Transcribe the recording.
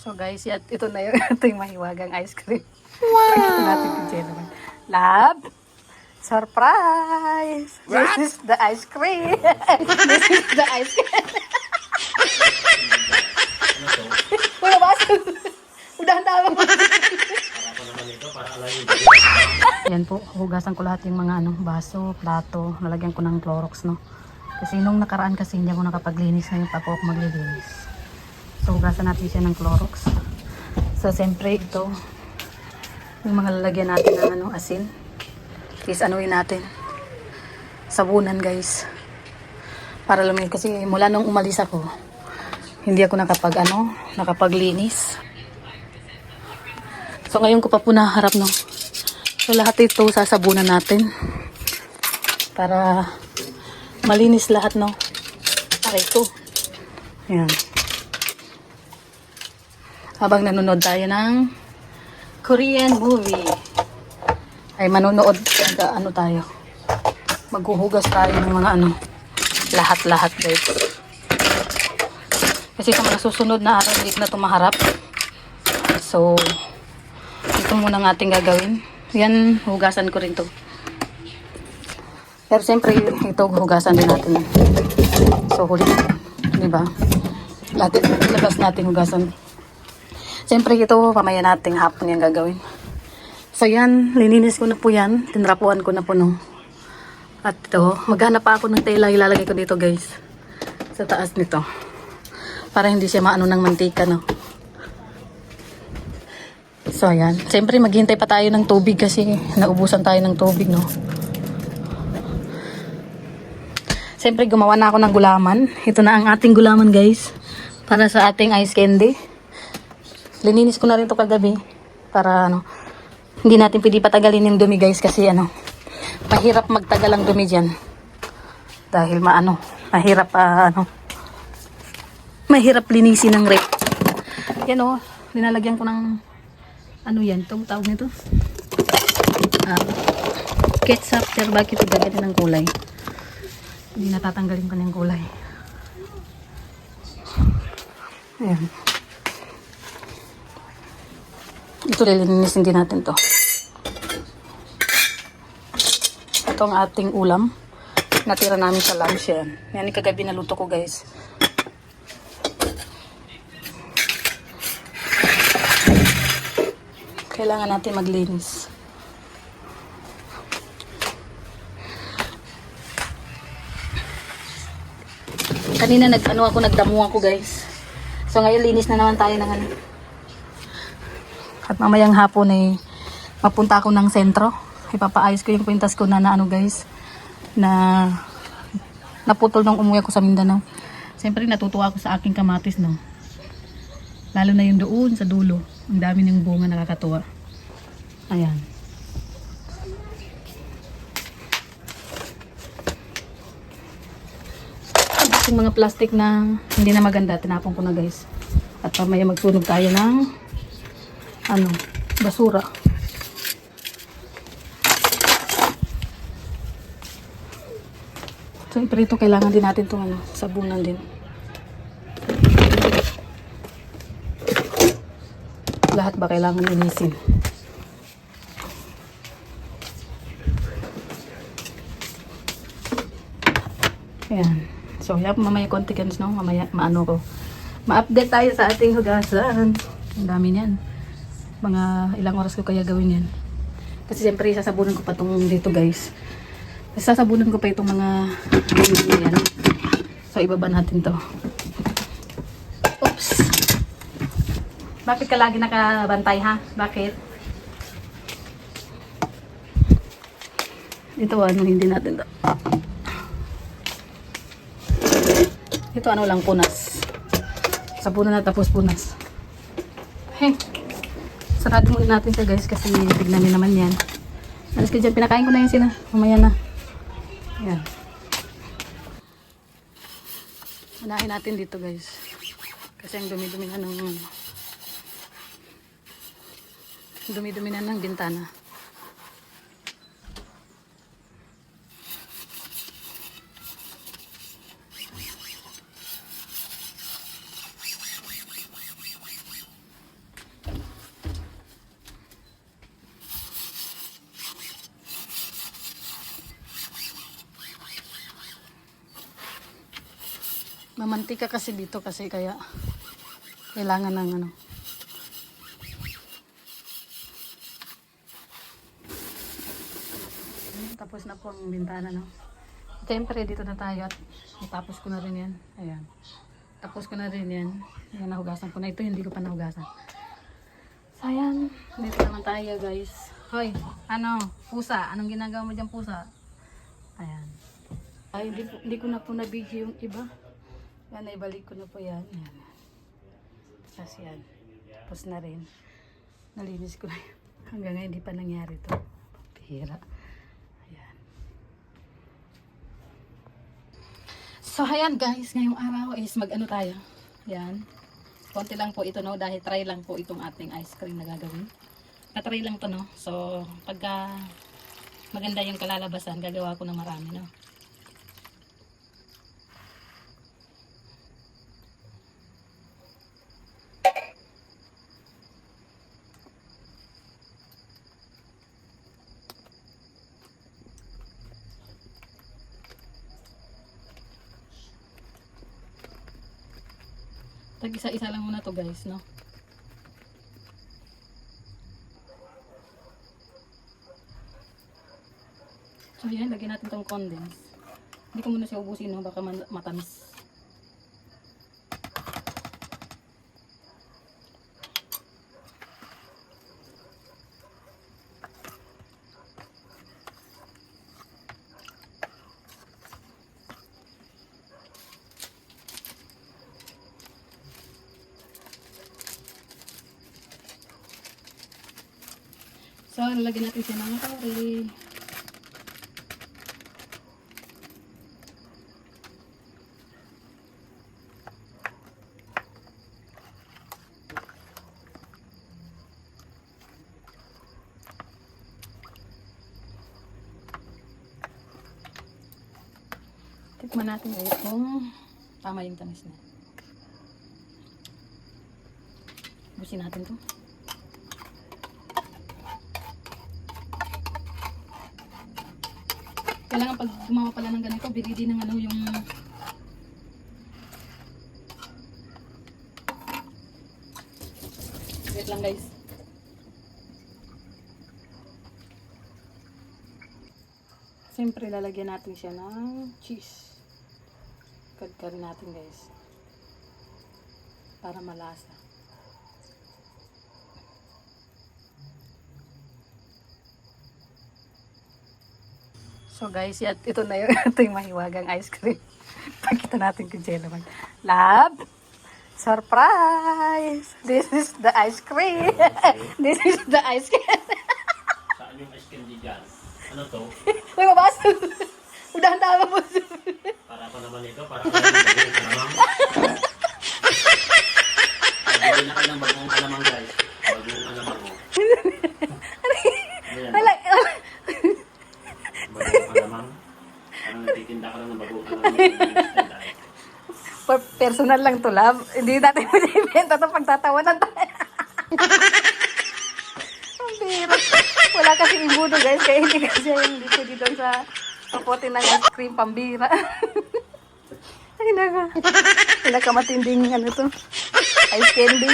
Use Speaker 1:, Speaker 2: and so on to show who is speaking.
Speaker 1: So guys, ito na yung ating mahiwagang ice cream. Wow! Pakita natin kung naman. Love! Surprise! What? This is the ice cream. This is the ice cream. Uy, mabasa. Udahan tama mo. Yan po, hugasan ko lahat yung mga baso, plato. Lalagyan ko ng Clorox, no? Kasi nung nakaraan kasi hindi ako nakapaglinis, ngayon pa po ako maglilinis. So, hugasan natin siya ng Clorox. So, siyempre ito, yung mga lalagyan natin ng asin. Please, anuin natin. Sabunan, guys. Para lumil. Kasi mula nung umalis ako, hindi ako nakapaglinis. So, ngayon ko pa po naharap, no? So, lahat ito sasabunan natin. Para malinis lahat, no? Ito. Ayan. Habang nanonood tayo ng Korean movie, ay manonood tayo. Maghuhugas tayo ng mga lahat-lahat, guys. Kasi sa mga susunod na araw, hindi na ito maharap. So, ito muna ng ating gagawin. Yan, hugasan ko rin to. Pero siyempre, ito hugasan din natin. So, huli. Diba? Labas natin hugasan. Siyempre, ito, pamaya natin hapon yung gagawin. So, yan. Lininis ko na po yan. Tinrapuan ko na po, no. At ito, maghanap pa ako ng tela. Ilalagay ko dito, guys. Sa taas nito. Para hindi siya maano ng mantika, no. So, ayan. Siyempre, maghintay pa tayo ng tubig kasi naubusan tayo ng tubig, no. Siyempre, gumawa na ako ng gulaman. Ito na ang ating gulaman, guys. Para sa ating ice candy. Lininis ko na rin ito kagabi. Para, hindi natin pwede patagalin yung dumi, guys. Kasi, mahirap magtagal ang dumi dyan. Dahil, mahirap, mahirap linisin ng rep. Yan, linalagyan ko ng, yan, itong tawag nito. Ketchup, pero bakit ito gagawin ng kulay? Hindi natatanggalin ko na yung kulay. Ayan. Ito, lilinisin din natin to. Ito ang ating ulam. Natira namin sa lunch yan. Yan yung kagabi na luto ko, guys. Kailangan natin maglinis. Kanina nagdamuhan ko, guys. So ngayon linis na naman tayo ng At mamayang hapon ay mapunta ako ng sentro. Ipapaayos ko yung kwintas ko na guys, na naputol nung umuwi ako sa Mindanao. Siyempre natutuwa ako sa aking kamatis, no. Lalo na yung doon sa dulo. Ang dami ng bunga, nakakatuwa. Ayan. Yung mga plastic na hindi na maganda, tinapon ko na, guys. At pamaya magsunog tayo ng basura. So, ito kailangan din natin itong sabunan din. Lahat ba kailangan linisin? Ayan. So, mamaya konti guys, no? Mamaya, ko. Ma-update tayo sa ating hugasan. Ang dami niyan. Mga ilang oras ko kaya gawin yan. Kasi siyempre, sasabunan ko pa itong dito, guys. Kasi sasabunan ko pa itong mga yan. So, ibaba natin to. Oops! Bakit ka lagi nakabantay, ha? Bakit? Ito, hindi natin to. Ito lang, punas. Sabunan na tapos punas. Hey, sarado muna natin siya, guys, kasi tignan niyo naman yan. Alas ka dyan, pinakain ko na yun mamaya na. Ayan. Unahin natin dito, guys. Kasi ang dumi-dumi na ng bintana. Mamantika kasi dito kasi kaya kailangan ng ano. Tapos na po ang bintana, no? Siyempre, dito na tayo at natapos ko na rin yan. Ayan. Tapos ko na rin yan. Ayan, nahugasan ko na. Ito hindi ko pa nahugasan. So, ayan. Dito naman tayo, guys. Hoy, ano? Pusa. Anong ginagawa mo dyan, pusa? Ayan. Ay, hindi ko na po na-video yung iba. Yan, naibalik ko na po yan. Ayan. Tapos yan. Tapos na rin. Nalinis ko na yun. Hanggang ngayon, hindi pa nangyari to. Pihira. Ayan. So, ayan guys. Ngayong araw is mag-ano tayo. Ayan. Konti lang po ito, no? Dahil try lang po itong ating ice cream na gagawin. Na-try lang to, no? So, pagka maganda yung kalalabasan, gagawa ko ng marami, no? Tag isa-isa lang muna to guys, no? So yan, lagyan natin tong condense. Hindi ko muna siya ubusin, no? Baka matamis. So, lalagyan natin siya ng curry. Tikman natin ulit kung tama yung tamis niya. Busin natin to. Kailangan pag gumawa pala ng ganito, bigidi ng ano yung wait lang guys. Siyempre lalagyan natin siya ng cheese. Kadkarin natin guys. Para malasa. So guys, ito na yung ating mahiwagang ice cream. Pakita natin kung siya naman. Love! Surprise! This is the ice cream! This is the ice cream!
Speaker 2: Saan yung ice candy dyan? Ano to?
Speaker 1: Uy, mabasa! Udahan-dahan mo!
Speaker 2: Para pa naman ito, para pa naman ito naman. Pagawin na kayo ng bagong alamang guys. Bagong alamang mo.
Speaker 1: Wala!
Speaker 2: Bagong alamang. Parang nagtitinda ka lang ng bagong alamang.
Speaker 1: Personal lang to, love. Hindi natin i-ibenta ito pagtatawanan tayo. Ang biro. Wala kasi imbudo guys, kaya hindi kasi yung dito sa kapote ng ice cream pambira. Ay, naka. Pinakamatinding ano to. Ice candy.